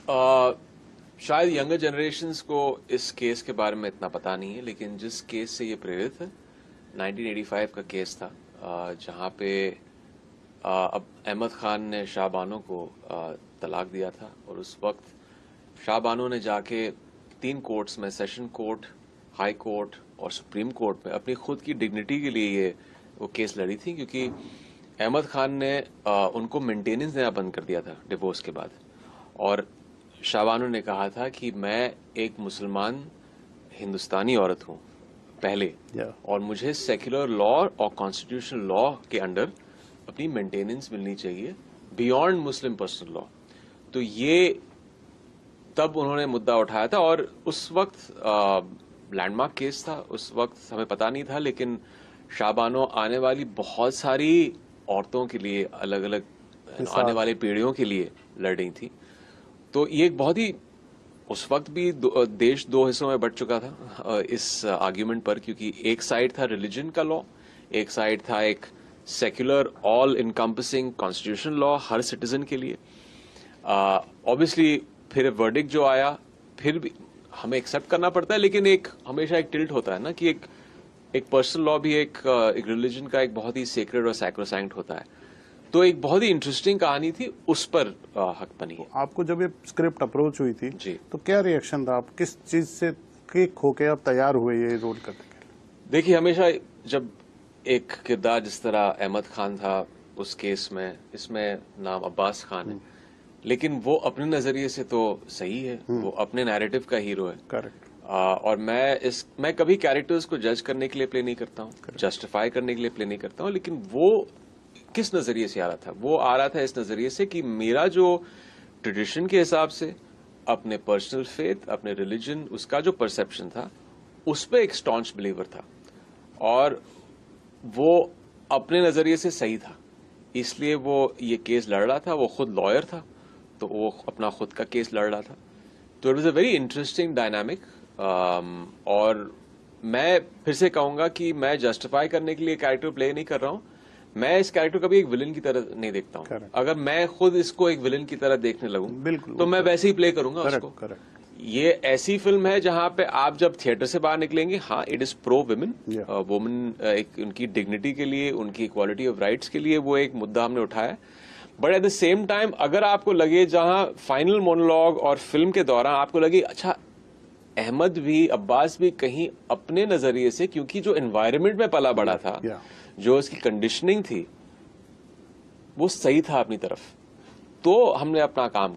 शायद younger generations को इस केस के बारे में इतना पता नहीं है, लेकिन जिस केस से ये प्रेरित है 1985 का केस था, जहां पे अब अहमद खान ने शाह बानो को तलाक दिया था। और उस वक्त शाह बानो ने जाके 3 कोर्ट्स में, सेशन कोर्ट, हाई कोर्ट और सुप्रीम कोर्ट में अपनी खुद की डिग्निटी के लिए वो केस लड़ी थी, क्योंकि अहमद खान ने उनको मेंटेनेंस देना बंद कर दिया था डिवोर्स के बाद। और शाह बानो ने कहा था कि मैं एक मुसलमान हिंदुस्तानी औरत हूं पहले, और मुझे सेक्युलर लॉ और कॉन्स्टिट्यूशनल लॉ के अंडर अपनी मेंटेनेंस मिलनी चाहिए बियॉन्ड मुस्लिम पर्सनल लॉ। तो ये तब उन्होंने मुद्दा उठाया था, और उस वक्त लैंडमार्क केस था। उस वक्त हमें पता नहीं था, लेकिन शाह बानो आने वाली बहुत सारी औरतों के लिए, अलग अलग आने वाले पीढ़ियों के लिए लड़ रही थी। तो ये एक बहुत ही, उस वक्त भी देश 2 हिस्सों में बंट चुका था इस आर्ग्यूमेंट पर, क्योंकि एक साइड था रिलीजन का लॉ, एक साइड था एक secular all encompassing constitutional law हर सिटीजन के लिए। ऑब्वियसली फिर वर्डिक्ट जो आया, फिर भी हमें एक्सेप्ट करना पड़ता है, लेकिन एक हमेशा एक टिल्ट होता है ना कि एक पर्सनल लॉ भी एक रिलीजन का एक बहुत ही सेक्रेड और सैक्रोसैंक्ट होता है। तो एक बहुत ही इंटरेस्टिंग कहानी थी, उस पर हक बनी है। आपको जब ये स्क्रिप्ट अप्रोच हुई थी जी, तो क्या रिएक्शन था? आप किस चीज से क्लिक होके आप तैयार हुए ये रोल करने के लिए? देखिए, हमेशा जब एक किरदार जिस तरह अहमद खान था उस केस में, इसमें नाम अब्बास खान है, लेकिन वो अपने नजरिए से तो सही है, वो अपने नैरेटिव का हीरो है। करेक्ट। और मैं कभी कैरेक्टर्स को जज करने के लिए प्ले नहीं करता हूँ, जस्टिफाई करने के लिए प्ले नहीं करता हूँ, लेकिन वो किस नजरिए से आ रहा था? वो आ रहा था इस नजरिए से कि मेरा जो ट्रेडिशन के हिसाब से, अपने पर्सनल फेथ, अपने रिलीजन, उसका जो परसेप्शन था, उस पर एक स्टॉन्च बिलीवर था, और वो अपने नजरिए से सही था, इसलिए वो ये केस लड़ रहा था। वो खुद लॉयर था, तो वो अपना खुद का केस लड़ रहा था। तो it was a very interesting dynamic. और मैं फिर से कहूंगा कि मैं जस्टिफाई करने के लिए कैरेक्टर प्ले नहीं कर रहा हूं। मैं इस कैरेक्टर को भी एक विलन की तरह नहीं देखता हूं। अगर मैं खुद इसको एक विलन की तरह देखने लगूं, तो मैं वैसे ही प्ले करूंगा उसको। ये ऐसी फिल्म है जहां पे आप जब थिएटर से बाहर निकलेंगे, हाँ, it is pro women, women, एक उनकी डिग्निटी के लिए, उनकी इक्वालिटी ऑफ राइट्स के लिए वो एक मुद्दा हमने उठाया। But at the same time, अगर आपको लगे जहां फाइनल मोनोलॉग और फिल्म के दौरान आपको लगे अच्छा, अहमद भी, अब्बास भी कहीं अपने नजरिए से, क्योंकि जो एनवायरनमेंट में पला बड़ा था, जो उसकी कंडीशनिंग थी, वो सही था अपनी तरफ, तो हमने अपना काम